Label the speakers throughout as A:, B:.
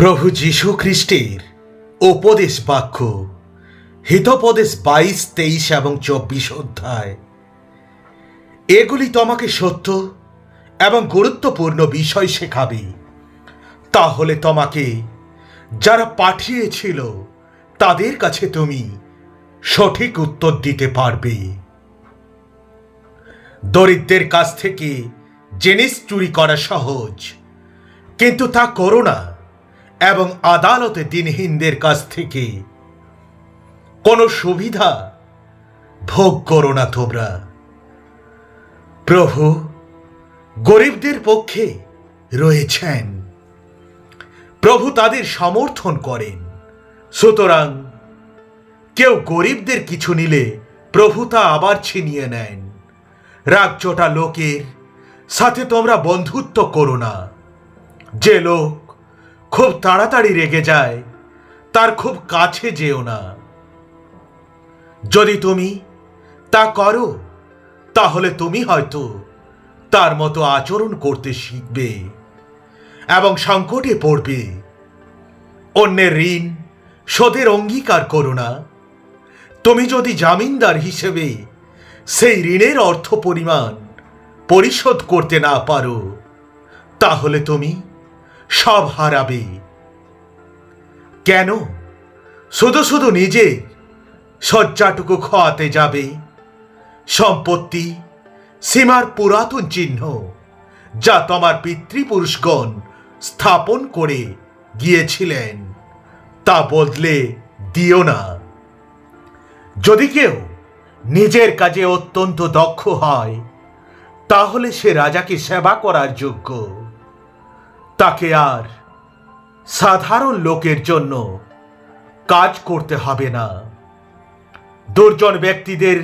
A: প্রভু যীশু খ্রিস্টের উপদেশ বাক্য হিতোপদেশ 22, 23 এবং 24 অধ্যায়। এগুলি তোমাকে সত্য এবং গুরুত্বপূর্ণ বিষয় শেখাবে। তাহলে তোমাকে যারা পাঠিয়েছিল তাদের কাছে তুমি সঠিক উত্তর দিতে পারবে। দরিদ্রের কাছ থেকে জিনিস চুরি করা সহজ, কিন্তু তা করো না। এবং আদালতে দিনহীনদের কাছ থেকে কোনো সুবিধা ভোগ করো না তোমরা। প্রভু গরিবদের পক্ষে রয়েছেন, প্রভু তাদের সমর্থন করেন। সুতরাং কেউ গরিবদের কিছু নিলে প্রভু তা আবার ছিনিয়ে নেন। রাগচোটা লোকের সাথে তোমরা বন্ধুত্ব করো না। যে লোক খুব তাড়াতাড়ি রেগে যায় তার খুব কাছে যেও না। যদি তুমি তা করো তাহলে তুমি হয়তো তার মতো আচরণ করতে শিখবে এবং সংকটে পড়বে। অন্যের ঋণ শোধের অঙ্গীকার করো না। তুমি যদি জামিনদার হিসেবে সেই ঋণের অর্থ পরিমাণ পরিশোধ করতে না পারো তাহলে তুমি সব হারাবে। কেন শুধু শুধু নিজে শয্যাটুকু খোয়াতে যাবে? সম্পত্তি সীমার পুরাতন চিহ্ন যা তোমার পিতৃপুরুষগণ স্থাপন করে গিয়েছিলেন তা বদলে দিও না। যদি কেউ নিজের কাজে অত্যন্ত দক্ষ হয় তাহলে সে রাজাকে সেবা করার যোগ্য। তাকে আর সাধারণ লোকের জন্য কাজ করতে হবে না। দুর্জন ব্যক্তিদের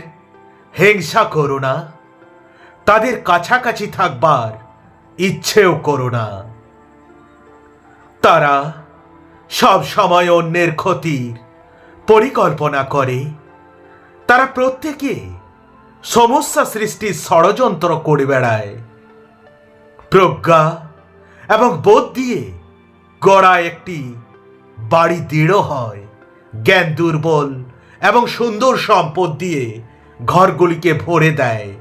A: হিংসা করো না, তাদের কাছাকাছি থাকবার ইচ্ছেও করো না। তারা সব সময় অন্যের ক্ষতির পরিকল্পনা করে। তারা প্রত্যেকে সমস্যা সৃষ্টির ষড়যন্ত্র করে বেড়ায়। প্রজ্ঞা এবং বোধ দিয়ে গড়া একটি বাড়ি দৃঢ় হয়। জ্ঞান দুর্বল এবং সুন্দর সম্পদ দিয়ে ঘরগুলিকে ভরে দেয়।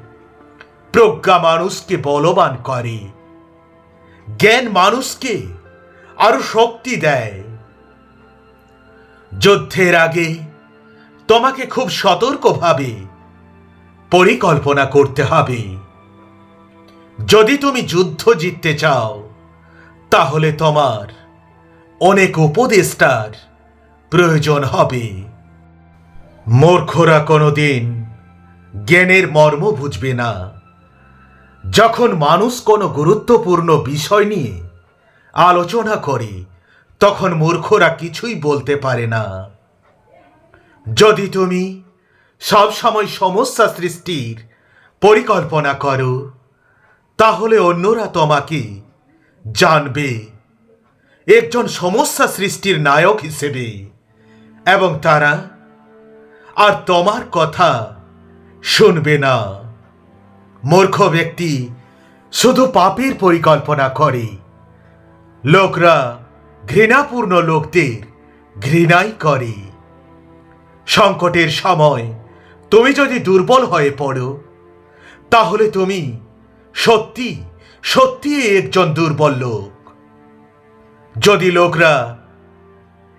A: প্রজ্ঞা মানুষকে বলবান করে, জ্ঞান মানুষকে আরো শক্তি দেয়। যুদ্ধের আগে তোমাকে খুব সতর্কভাবে পরিকল্পনা করতে হবে। যদি তুমি যুদ্ধ জিততে চাও তাহলে তোমার অনেক উপদেষ্টার প্রয়োজন হবে। মূর্খরা কোনোদিন জ্ঞানের মর্ম বুঝবে না। যখন মানুষ কোনো গুরুত্বপূর্ণ বিষয় নিয়ে আলোচনা করে তখন মূর্খরা কিছুই বলতে পারে না। যদি তুমি সব সময় সমস্যা সৃষ্টির পরিকল্পনা করো তাহলে অন্যরা তোমাকে জানবে একজন সমস্যা সৃষ্টির নায়ক হিসেবে এবং তারা আর তোমার কথা শুনবে না। মূর্খ ব্যক্তি শুধু পাপের পরিকল্পনা করে। লোকরা ঘৃণাপূর্ণ লোকদের ঘৃণাই করে। সংকটের সময় তুমি যদি দুর্বল হয়ে পড়ো তাহলে তুমি সত্যি সত্যি একজন দুর্বল লোক। যদি লোকরা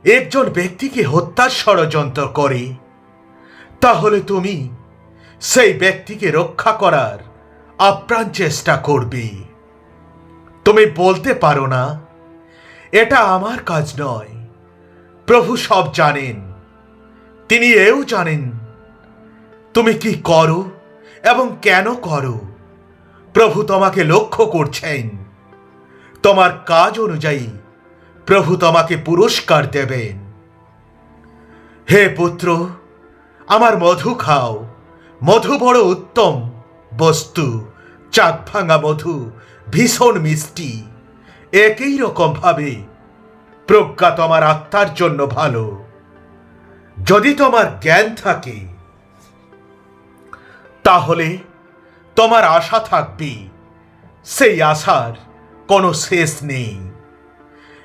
A: একজন ব্যক্তিকে হত্যার ষড়যন্ত্র করে তাহলে তুমি সেই ব্যক্তিকে রক্ষা করার আপ্রাণ চেষ্টা করবে। তুমি বলতে পারো না, এটা আমার কাজ নয়। প্রভু সব জানেন। তিনি এও জানেন তুমি কি করো এবং কেন করো। প্রভু তোমাকে লক্ষ্য করছেন। তোমার কাজ অনুযায়ী প্রভু তোমাকে পুরস্কার দেবেন। হে পুত্র, আমার মধু খাও। মধু বড় উত্তম বস্তু। চাক ভাঙা মধু ভীষণ মিষ্টি। একই রকম ভাবে প্রজ্ঞা তোমার আত্মার জন্য ভালো। যদি তোমার জ্ঞান থাকে তাহলে তোমার আশা থাকবে। সেই আশার কোনো শেষ নেই।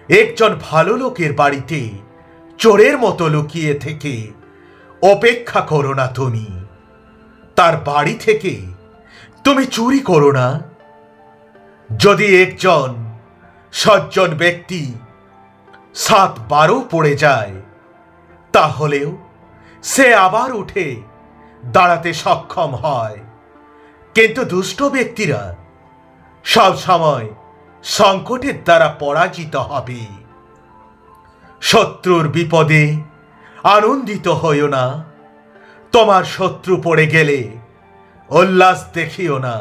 A: একজন ভালো লোকের বাড়িতে চোরের মতো লুকিয়ে থেকে অপেক্ষা করো না তুমি। তার বাড়ি থেকে তুমি চুরি করো না। যদি একজন সজ্জন ব্যক্তি 7-12 পড়ে যায়, তাহলেও সে আবার উঠে দাঁড়াতে সক্ষম হয়। কিন্তু দুষ্ট ব্যক্তিরা সব সময় সংকটের দ্বারা পরাজিত হবে। শত্রুর বিপদে আনন্দিত হইও না, তোমার শত্রু পড়ে গেলে উল্লাস দেখিও না।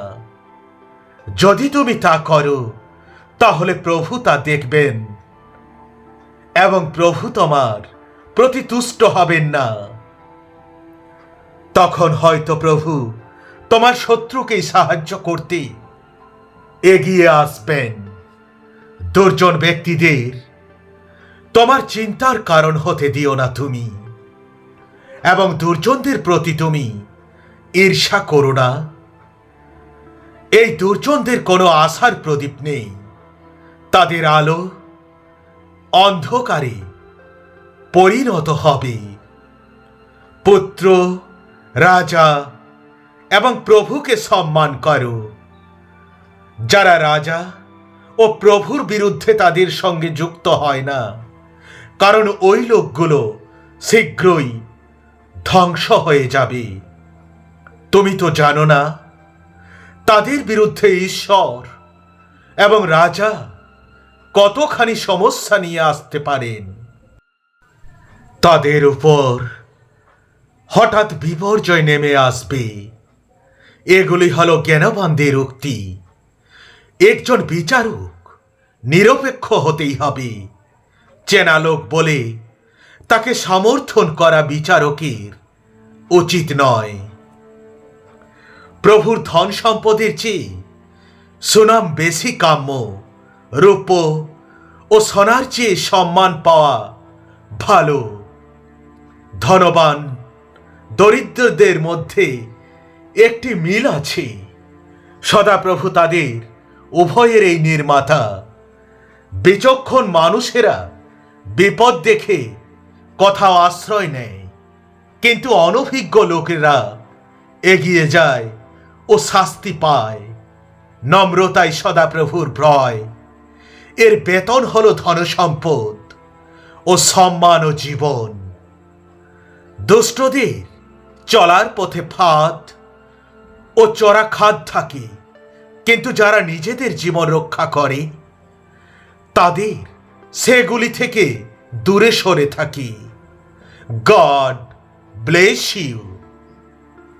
A: যদি তুমি তা করো, তাহলে প্রভু তা দেখবেন এবং প্রভু তোমার প্রতি তুষ্ট হবেন না। তখন হয়তো প্রভু তোমার শত্রুকে সাহায্য করতে এগিয়ে আসবেন। দুর্জন ব্যক্তিদের তোমার চিন্তার কারণ হতে দিও না তুমি, এবং দুর্জনদের প্রতি তুমি ঈর্ষা করো না। এই দুর্জনদের কোনো আশার প্রদীপ নেই, তাদের আলো অন্ধকারে পরিণত হবে। পুত্র, রাজা এবং প্রভুকে সম্মান করো। যারা রাজা ও প্রভুর বিরুদ্ধে তাদের সঙ্গে যুক্ত হয় না, কারণ ওই লোকগুলো শীঘ্রই ধ্বংস হয়ে যাবে। তুমি তো জানো না তাদের বিরুদ্ধে ঈশ্বর এবং রাজা কতখানি সমস্যা নিয়ে আসতে পারেন। তাদের উপর হঠাৎ বিপর্যয় নেমে আসবে। এগুলি হলো জ্ঞানবানদের উক্তি। একজন বিচারক নিরপেক্ষ হতেই হবে। চেনা লোক বলে তাকে সমর্থন করা বিচারকের উচিত নয়। প্রভুর ধন সম্পদের চেয়ে সুনাম বেশি কাম্য। রূপ ও সোনার চেয়ে সম্মান পাওয়া ভালো। ধনবান দরিদ্রদের মধ্যে একটি মিল আছে। সদাপ্রভু তাদের উভয়ের এই নির্মাতা। বিচক্ষণ মানুষেরা বিপদ দেখে কোথাও আশ্রয় নেয়, কিন্তু অনভিজ্ঞ লোকেরা এগিয়ে যায় ও শাস্তি পায়। নম্রতাই সদাপ্রভুর ভয়। এর বেতন হল ধনসম্পদ ও সম্মান ও জীবন। দুষ্টদের চলার পথে ফাঁদ ও চড়া খাদ থাকে, কিন্তু যারা নিজেদের জীবন রক্ষা করে তাদের সেগুলি থেকে দূরে সরে থাকে। God bless you.